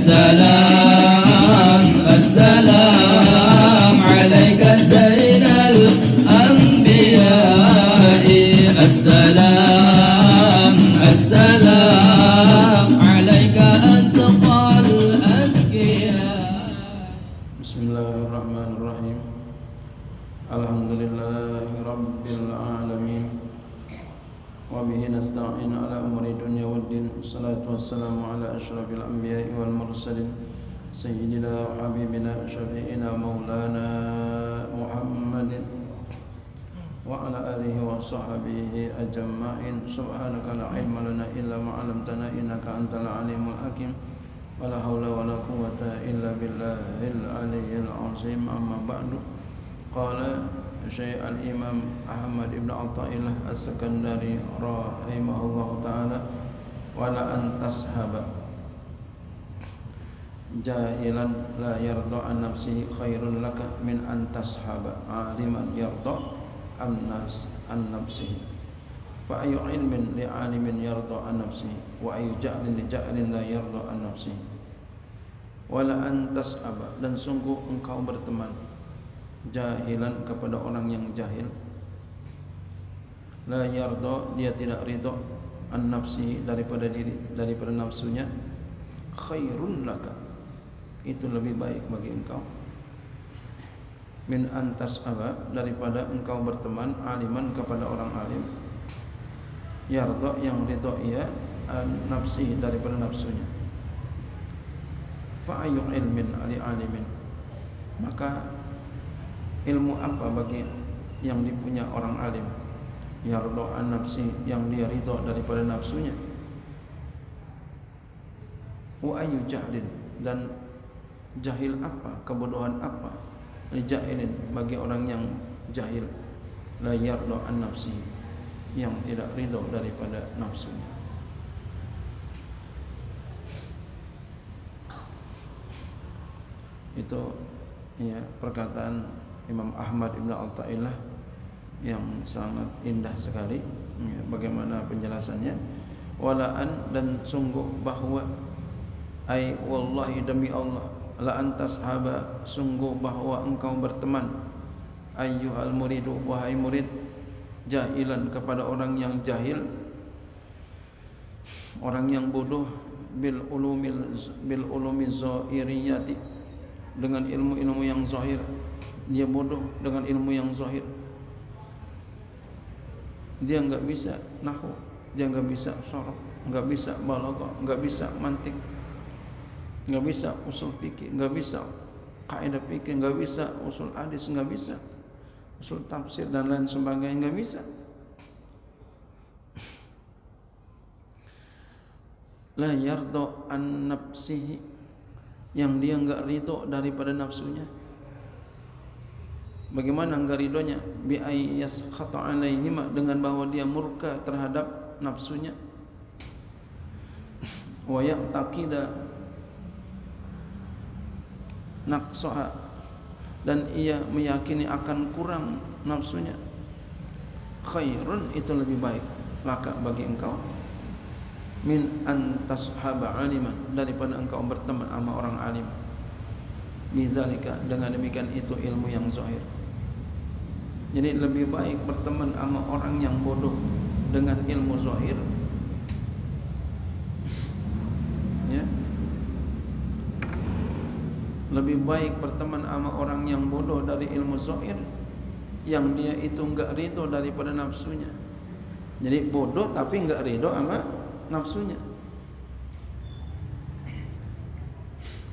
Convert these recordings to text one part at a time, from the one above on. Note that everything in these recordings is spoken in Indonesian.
السلام السلام عليك سيد الأنبياء السلام السلام عليك أتقى الأنبياء. بسم الله الرحمن الرحيم. الحمد لله رب العالمين وبه نستعين على أمور الدنيا والدين والصلاة والسلام على أشرف الأنبياء والمرسلين سيدنا وحبيبنا شفيعنا مولانا محمد وعلى آله وصحبه أجمعين. سبحانك لا علم لنا إلا ما علمتنا إنك أنت العليم الحكيم ولا حول ولا قوة إلا بالله العلي العظيم. أما بعد قال Syekh Al-Imam Ahmad Ibn Athaillah As-Sakandari rahimahullah ta'ala wala an tashaba jahilan la yarda an nafsihi khairun laka min an tashaba aliman yarda an nafsihi fa ayu ilmin li alimin yarda an nafsihi wa ayu ja'lin li ja'lin la yarda an nafsihi wala an tashaba, dan sungguh engkau berteman jahilan kepada orang yang jahil, la yarda, dia tidak ridha, an nafsi, daripada nafsunya, khairun laka, itu lebih baik bagi engkau, min antas aba, daripada engkau berteman aliman kepada orang alim, yarda, yang ridha ia, an nafsi, daripada nafsunya. Fa ayu ilmin ali alimin, maka ilmu apa bagi yang dipunya orang alim, yarda an nafsi, yang dia ridha daripada nafsunya, wa ayu jahlin, dan jahil apa, kebodohan apa, li jahilin, bagi orang yang jahil, la yarda an nafsi, yang tidak ridha daripada nafsunya. Itu ya perkataan Imam Ahmad Ibn Athaillah yang sangat indah sekali. Bagaimana penjelasannya? Walaan, dan sungguh bahwa, ai wallahi, demi Allah, la antas haba, sungguh bahwa engkau berteman, ayyuhal muridu, wahai murid, jahilan kepada orang yang jahil, orang yang bodoh, bil ulumi zahiriyati, dengan ilmu-ilmu yang zahir. Dia bodoh dengan ilmu yang zahir. Dia enggak bisa nahwu, dia enggak bisa sharh, enggak bisa balaghah, enggak bisa mantik, enggak bisa usul fikih, enggak bisa kaidah fikih, enggak bisa usul hadis, enggak bisa usul tafsir dan lain sebagainya, enggak bisa. La yarda an nafsihi, yang dia enggak ridho daripada nafsunya. Bagaimana enggak ridhonya? Bi ayyas khata alaihima, dengan bahwa dia murka terhadap nafsunya. Wa ya'taqida naqsaha, dan ia meyakini akan kurang nafsunya. Khairun, itu lebih baik laka bagi engkau, min antashaba aliman, daripada engkau berteman sama orang alim. Bizalika, dengan demikian itu ilmu yang zahir. Jadi lebih baik berteman sama orang yang bodoh dengan ilmu zahir, ya. Lebih baik berteman sama orang yang bodoh dari ilmu zahir, yang dia itu enggak ridho daripada nafsunya. Jadi bodoh tapi enggak ridho sama nafsunya.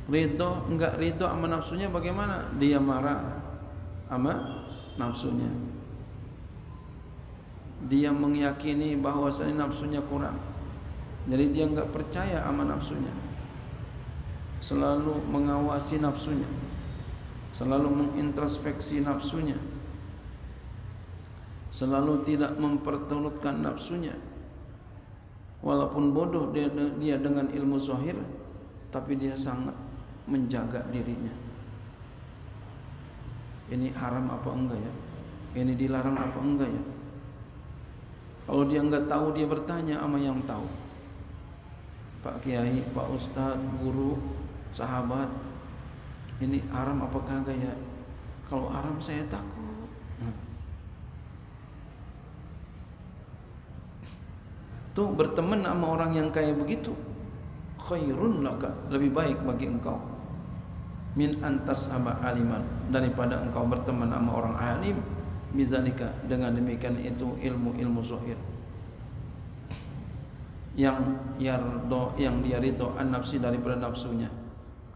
Ridho, enggak ridho sama nafsunya bagaimana? Dia marah sama nafsunya. Dia meyakini bahwasanya nafsunya kurang. Jadi dia enggak percaya sama nafsunya. Selalu mengawasi nafsunya, selalu mengintrospeksi nafsunya, selalu tidak memperturutkan nafsunya. Walaupun bodoh dia dengan ilmu zahir, tapi dia sangat menjaga dirinya. Ini haram apa enggak ya? Ini dilarang apa enggak ya? Kalau dia enggak tahu, dia bertanya sama yang tahu. Pak Kiai, Pak Ustadz, guru, sahabat, ini haram apa kagak ya? Kalau haram saya takut. Tuh berteman sama orang yang kayak begitu, khairun laka, lebih baik bagi engkau, min antas aba aliman, daripada engkau berteman sama orang alim, bizalika, dengan demikian itu ilmu zahir yang yardo, yang dia ridho an nafsi, daripada nafsunya.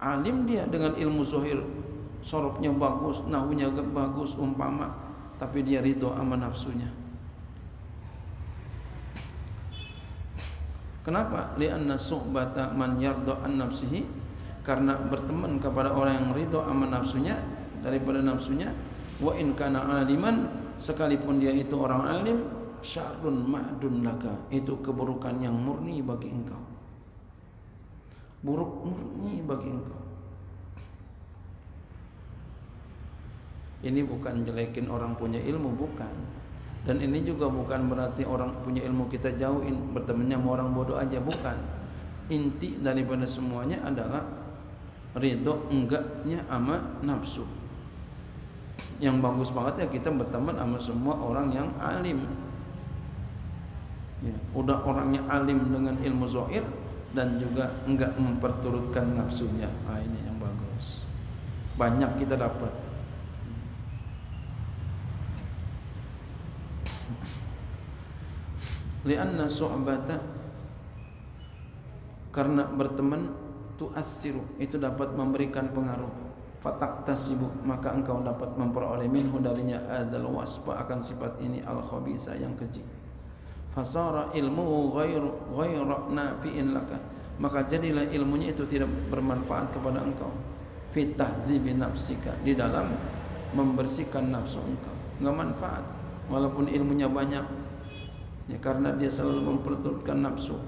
Alim dia dengan ilmu zahir, sorobnya bagus, nahunya bagus umpama, tapi dia ridho sama nafsunya. Kenapa? Li'anna suhbata man yardo an nafsihi, karena berteman kepada orang yang ridho sama nafsunya, daripada nafsunya. Wa in kana aliman, sekalipun dia itu orang alim, syarrun ma'dun laka, itu keburukan yang murni bagi engkau, buruk murni bagi engkau. Ini bukan jelekin orang punya ilmu, bukan. Dan ini juga bukan berarti orang punya ilmu kita jauhin, bertemannya sama orang bodoh aja, bukan. Inti daripada semuanya adalah ridho enggaknya sama nafsu. Yang bagus banget ya kita berteman sama semua orang yang alim. Ya, udah orangnya alim dengan ilmu zahir dan juga enggak memperturutkan nafsunya. Ah, ini yang bagus. Banyak kita dapat. Lianna su'bata, karena berteman, tu'assiru, itu dapat memberikan pengaruh. Fataktasibu, maka engkau dapat memperoleh minhu darinya adal wasfa, akan sifat ini al khabisa, yang keji. Fasara ilmuhu ghairu nafi'in laka, maka jadilah ilmunya itu tidak bermanfaat kepada engkau. Fi tahzibi nafsika, di dalam membersihkan nafsu engkau, enggak manfaat walaupun ilmunya banyak. Ya, karena dia selalu memperturutkan nafsu,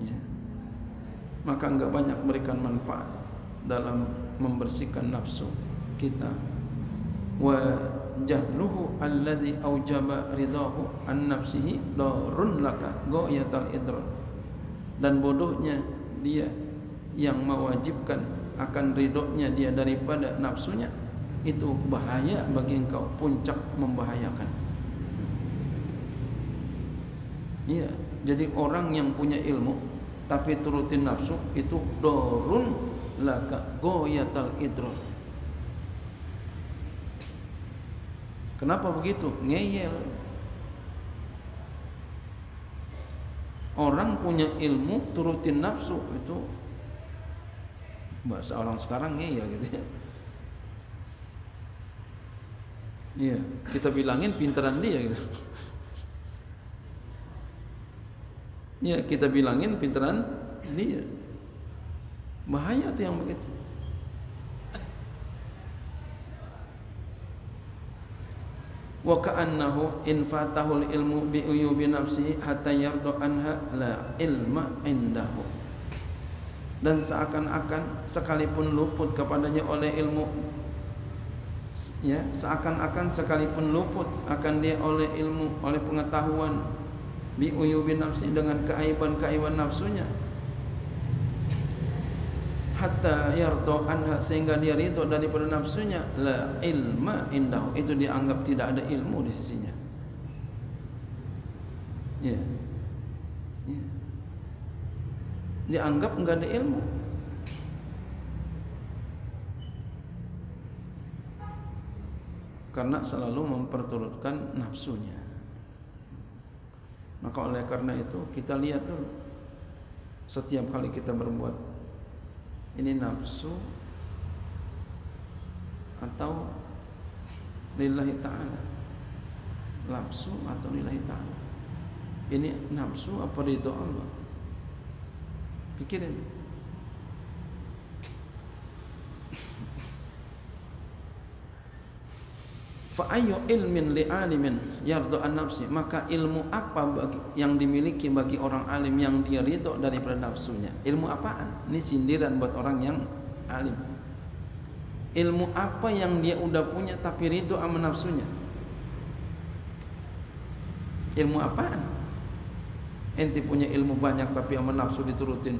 ya, maka enggak banyak berikan manfaat dalam membersihkan nafsu kita. Wa jahluhu alladhi aujaba ridahu an nafsihi darun laka ghayatal idrar, dan bodohnya dia yang mewajibkan akan ridhonya dia daripada nafsunya, itu bahaya bagi engkau, puncak membahayakan. Iya, jadi orang yang punya ilmu tapi turutin nafsu, itu dorun laka ghayatal idrar. Kenapa begitu? Ngeyel. Orang punya ilmu turutin nafsu, itu bahasa orang sekarang ngeyel gitu ya. Iya, kita bilangin pintaran dia gitu. Ya, kita bilangin pintaran dia. Bahaya tuh yang begitu. Wa ka'annahu in fatahul ilmu bi uyubi nafsihi hatta yarda anha la ilma indahu. Dan seakan-akan sekalipun luput kepadanya oleh ilmu, ya, seakan-akan sekalipun luput akan dia oleh ilmu, oleh pengetahuan, bi uyubi nafsi, dengan keaiban-keaiban nafsunya, hatta yarda anha, sehingga dia ridho daripada nafsunya, la ilma indahu, itu dianggap tidak ada ilmu di sisinya. Ya, ya, dianggap enggak ada ilmu. Karena selalu memperturutkan nafsunya. Maka oleh karena itu kita lihat dulu setiap kali kita berbuat, ini nafsu atau lillahi ta'ala, nafsu atau lillahi ta'ala. Ini nafsu apa ridho Allah? Pikirin. Fa ayyu ilmin li alimin yarda an nafsi, maka ilmu apa bagi, yang dimiliki bagi orang alim yang dia ridho daripada nafsunya? Ilmu apaan? Ini sindiran buat orang yang alim. Ilmu apa yang dia udah punya tapi ridho sama nafsunya? Ilmu apaan? Ente punya ilmu banyak tapi sama nafsu diturutin.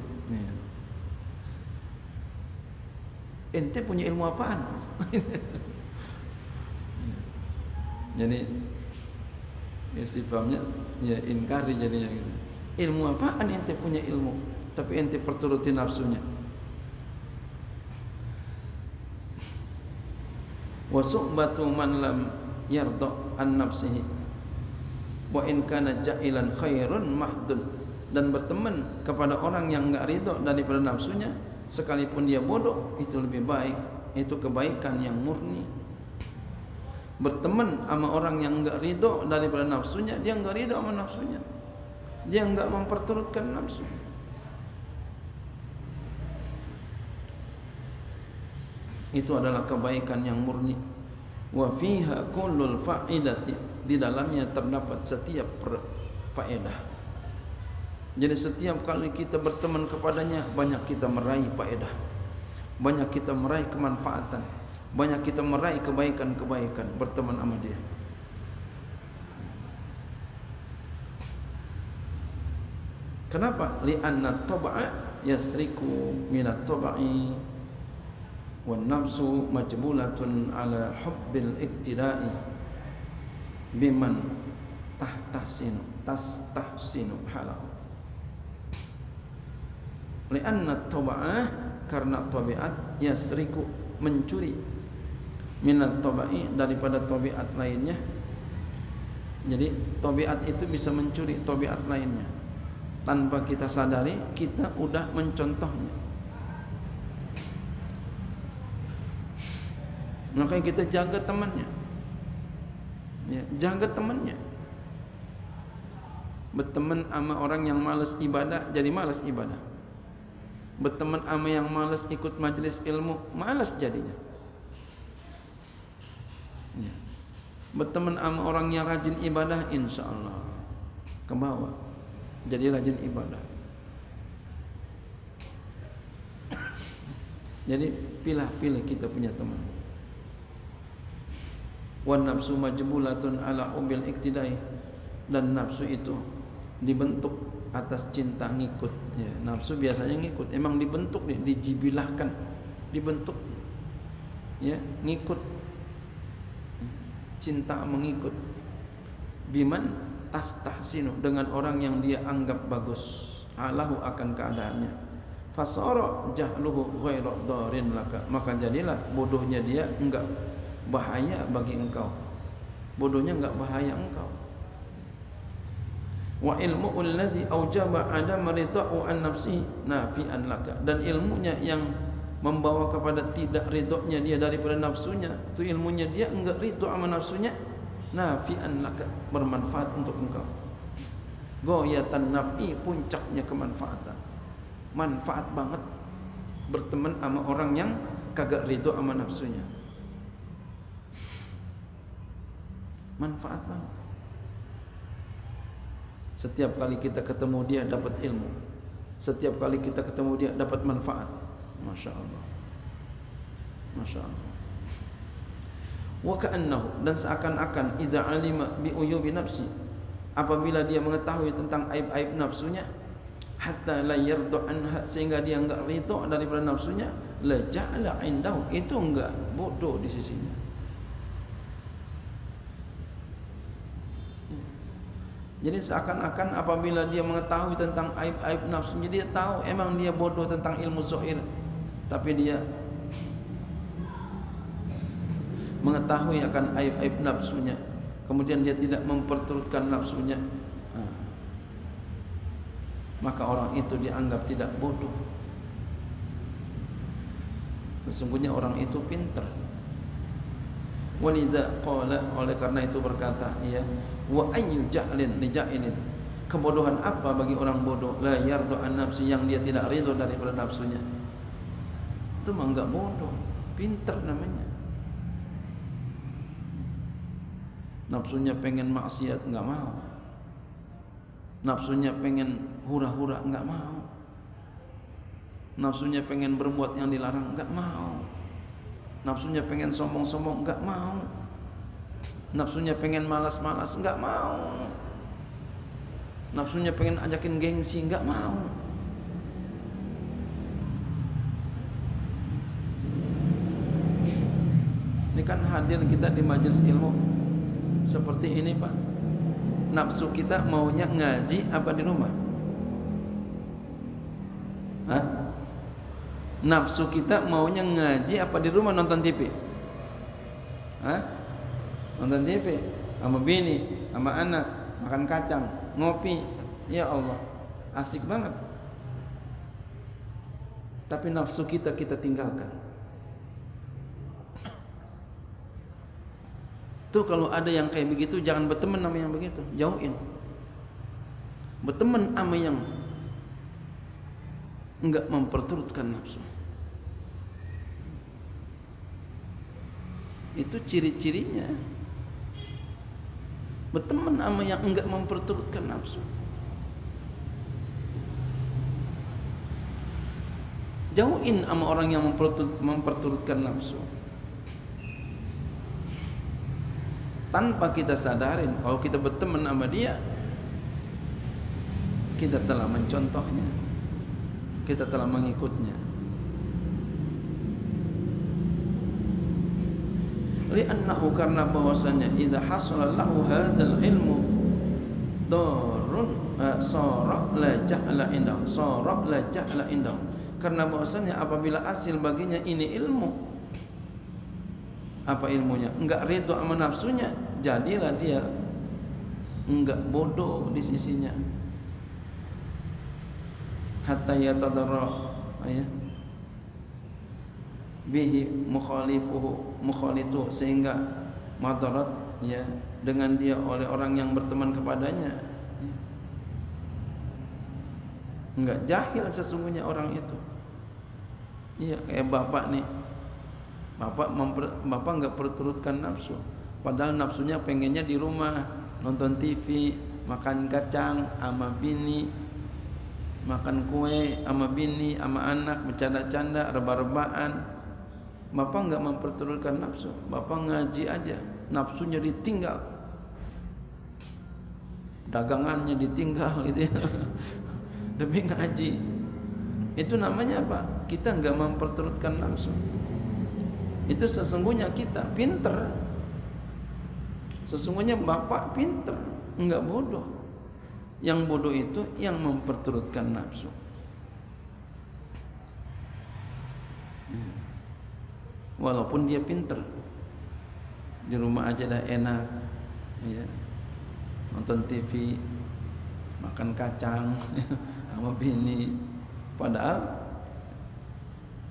ente punya ilmu apaan? Jadi istifhamnya ya inkari jadinya gitu. Ilmu apaan ente punya ilmu tapi ente perturuti nafsunya? Wa su'batu man lam yarda an nafsihi wa in kana ja'ilan khairun mahdun, dan berteman kepada orang yang enggak ridho daripada nafsunya sekalipun dia bodoh itu lebih baik, itu kebaikan yang murni. Berteman sama orang yang enggak ridho daripada nafsunya, dia enggak ridho sama nafsunya, dia enggak memperturutkan nafsu. Itu adalah kebaikan yang murni. Wa fiha kullul fa'idati, di dalamnya terdapat setiap faedah. Jadi setiap kali kita berteman kepadanya, banyak kita meraih faedah, banyak kita meraih kemanfaatan, banyak kita meraih kebaikan-kebaikan berteman sama dia. Kenapa? Li'anna tab'a yasriku minat tab'i wan nafsu majbulatun ala hubbil iktida'i biman tastahsinu halahu. Li'anna tab'ah, karena tabiat, yasriku, mencuri, minat tabai, daripada tabiat lainnya. Jadi tabiat itu bisa mencuri tabiat lainnya tanpa kita sadari, kita udah mencontohnya. Makanya kita jaga temannya, ya, jaga temannya. Berteman sama orang yang malas ibadah, jadi malas ibadah. Berteman sama yang malas ikut majelis ilmu, malas jadinya. Ya. Berteman sama orang yang rajin ibadah, insya Allah ke bawah, jadi rajin ibadah. Jadi pilih-pilih kita punya teman. Wan nafsu majbulatun ala ubil iktidai, dan nafsu itu dibentuk atas cinta ngikut, ya. Nafsu biasanya ngikut, emang dibentuk, dijibilahkan, dibentuk, ya, ngikut, cinta mengikut. Biman tastahsinu, dengan orang yang dia anggap bagus, alahu, akan keadaannya. Fasara jahluhu ghairu dharin laka, maka jadilah bodohnya dia enggak bahaya bagi engkau, bodohnya enggak bahaya engkau. Wa ilmu alladhi aujaba adam ridha'u an nafsi nafi'an laka, dan ilmunya yang membawa kepada tidak ridhonya dia daripada nafsunya, itu ilmunya dia enggak ridho sama nafsunya, nafi'an laka, bermanfaat untuk engkau. Goyatan naf'i, puncaknya kemanfaatan, manfaat banget berteman sama orang yang kagak ridho sama nafsunya, manfaat banget. Setiap kali kita ketemu dia dapat ilmu, setiap kali kita ketemu dia dapat manfaat. Masya Allah, Masya Allah. Wa ka'annahu, dan seakan-akan idza alima bi uyubi nafsi, apabila dia mengetahui tentang aib-aib nafsunya, hatta la yarda anha, sehingga dia enggak ridha daripada nafsunya, la ja'ala indahu, itu enggak bodoh di sisinya. Jadi seakan-akan apabila dia mengetahui tentang aib-aib nafsunya, dia tahu emang dia bodoh tentang ilmu zahir, tapi dia mengetahui akan aib-aib nafsunya, kemudian dia tidak memperturutkan nafsunya, maka orang itu dianggap tidak bodoh. Sesungguhnya orang itu pintar. Walidha qala, oleh karena itu berkata, ya, wa ayyu ja'lin li ja'ilin, kebodohan apa bagi orang bodoh, la yardu an nafsi, yang dia tidak ridho daripada nafsunya. Itu mah enggak bodoh, pintar namanya. Nafsunya pengen maksiat enggak mau, nafsunya pengen hura-hura enggak mau, nafsunya pengen berbuat yang dilarang enggak mau, nafsunya pengen sombong-sombong enggak mau, nafsunya pengen malas-malas enggak mau, nafsunya pengen ajakin gengsi enggak mau. kan hadir kita di majelis ilmu seperti ini Pak, nafsu kita maunya ngaji apa di rumah? Hah? Nafsu kita maunya ngaji apa di rumah nonton TV? Hah? Nonton TV sama bini, sama anak, makan kacang, ngopi. Ya Allah, asik banget. Tapi nafsu kita tinggalkan. Tuh kalau ada yang kayak begitu, jangan berteman sama yang begitu, jauhin. Berteman sama yang enggak memperturutkan nafsu. Itu ciri-cirinya. Berteman sama yang enggak memperturutkan nafsu. Jauhin sama orang yang memperturutkan nafsu. Tanpa kita sadarin, kalau kita berteman sama dia, kita telah mencontohnya, kita telah mengikutnya. Li'annahu, karena bahwasanya idza hasala lahu hadzal ilmu darun sara la jahla indahu, sara la jahla indahu. Karena bahwasanya apabila hasil baginya ini ilmu, apa ilmunya? Enggak ridho sama nafsunya, jadilah dia enggak bodoh di sisinya. Hatta yatadarra ya bihi mukhalitu, sehingga madarat ya dengan dia oleh orang yang berteman kepadanya. Enggak jahil sesungguhnya orang itu. Iya, kayak bapak nih. Bapak enggak perturutkan nafsu. Padahal nafsunya pengennya di rumah, nonton TV, makan kacang sama bini, makan kue sama bini, sama anak, bercanda-canda, rebah-rebahan. Bapak enggak memperturutkan nafsu. Bapak ngaji aja, nafsunya ditinggal, dagangannya ditinggal gitu ya. Demi ngaji. Itu namanya apa? Kita enggak memperturutkan nafsu. Itu sesungguhnya kita pinter. Sesungguhnya bapak pinter, enggak bodoh. Yang bodoh itu yang memperturutkan nafsu. Walaupun dia pinter, di rumah aja dah enak, ya, nonton TV, makan kacang sama bini, padahal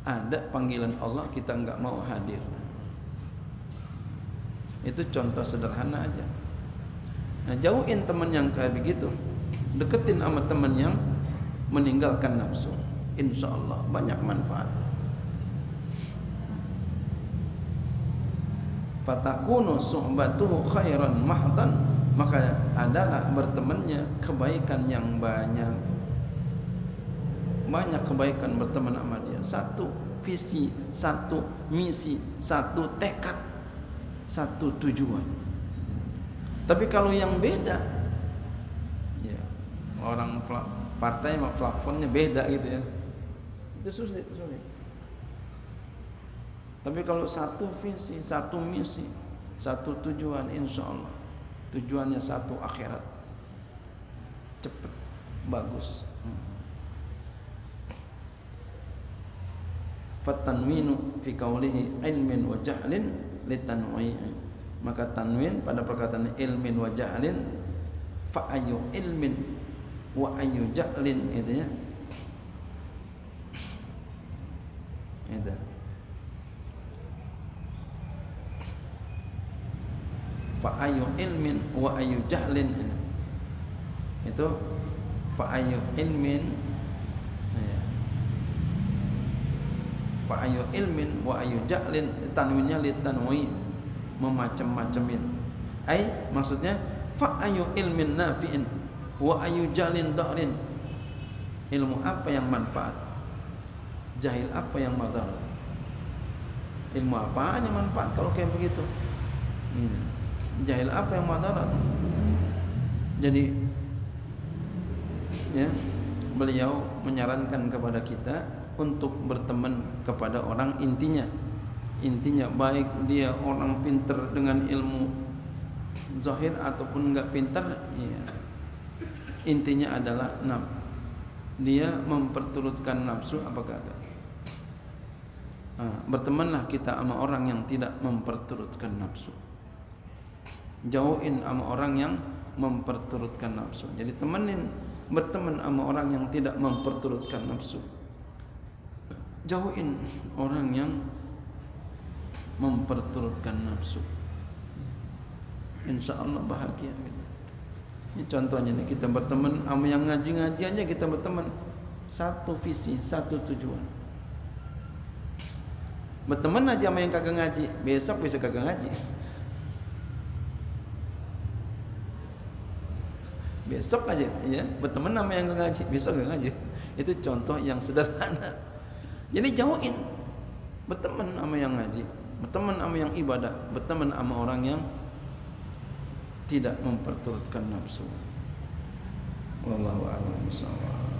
ada panggilan Allah kita enggak mau hadir. Itu contoh sederhana aja. Nah, jauhin teman yang kayak begitu, deketin sama teman yang meninggalkan nafsu. Insya Allah banyak manfaat. Fatakunu suhbatuhu khairan mahdan, maka adalah bertemannya kebaikan yang banyak. Banyak kebaikan berteman sama dia. Satu visi, satu misi, satu tekad, satu tujuan. Tapi kalau yang beda, ya, orang partai sama plafonnya beda gitu ya, itu sulit. Tapi kalau satu visi, satu misi, satu tujuan, insya Allah tujuannya satu, akhirat, cepet, bagus. Fatanwinu fi qawlihi ilmin wa jahlin litanwi'i, maka tanwin pada perkataan ilmin wa jahlin, fa ayu ilmin wa ayu jahlin, itu ya. Itu fa ayu ilmin wa ayu jahlin, itu fa ayu ilmin, fa ayu ilmin wa ayu jahlin, tanwinnya litanwi, memacem-macemin. Maksudnya fa ayu ilmin nafi'in wa ayu jahlin darin, ilmu apa yang manfaat, jahil apa yang madarat. Ilmu apaan yang manfaat kalau kayak begitu? Jahil apa yang madarat? Jadi ya, beliau menyarankan kepada kita untuk berteman kepada orang, intinya Intinya baik dia orang pintar dengan ilmu zahir ataupun enggak pintar, ya, intinya adalah dia memperturutkan nafsu apakah ada. Bertemanlah kita sama orang yang tidak memperturutkan nafsu. Jauhin sama orang yang memperturutkan nafsu. Jadi berteman sama orang yang tidak memperturutkan nafsu. Jauhin orang yang memperturutkan nafsu. Insya Allah bahagia. Ini contohnya nih, kita berteman sama yang ngaji-ngaji aja, kita berteman satu visi, satu tujuan. Berteman aja sama yang kagak ngaji, besok bisa kagak ngaji. Besok aja ya, berteman sama yang kagak ngaji, besok kagak ngaji. Itu contoh yang sederhana. Jadi jauhin. Berteman sama yang ngaji, berteman sama yang ibadah, berteman sama orang yang tidak memperturutkan nafsu. Wallahu a'lam bishawab.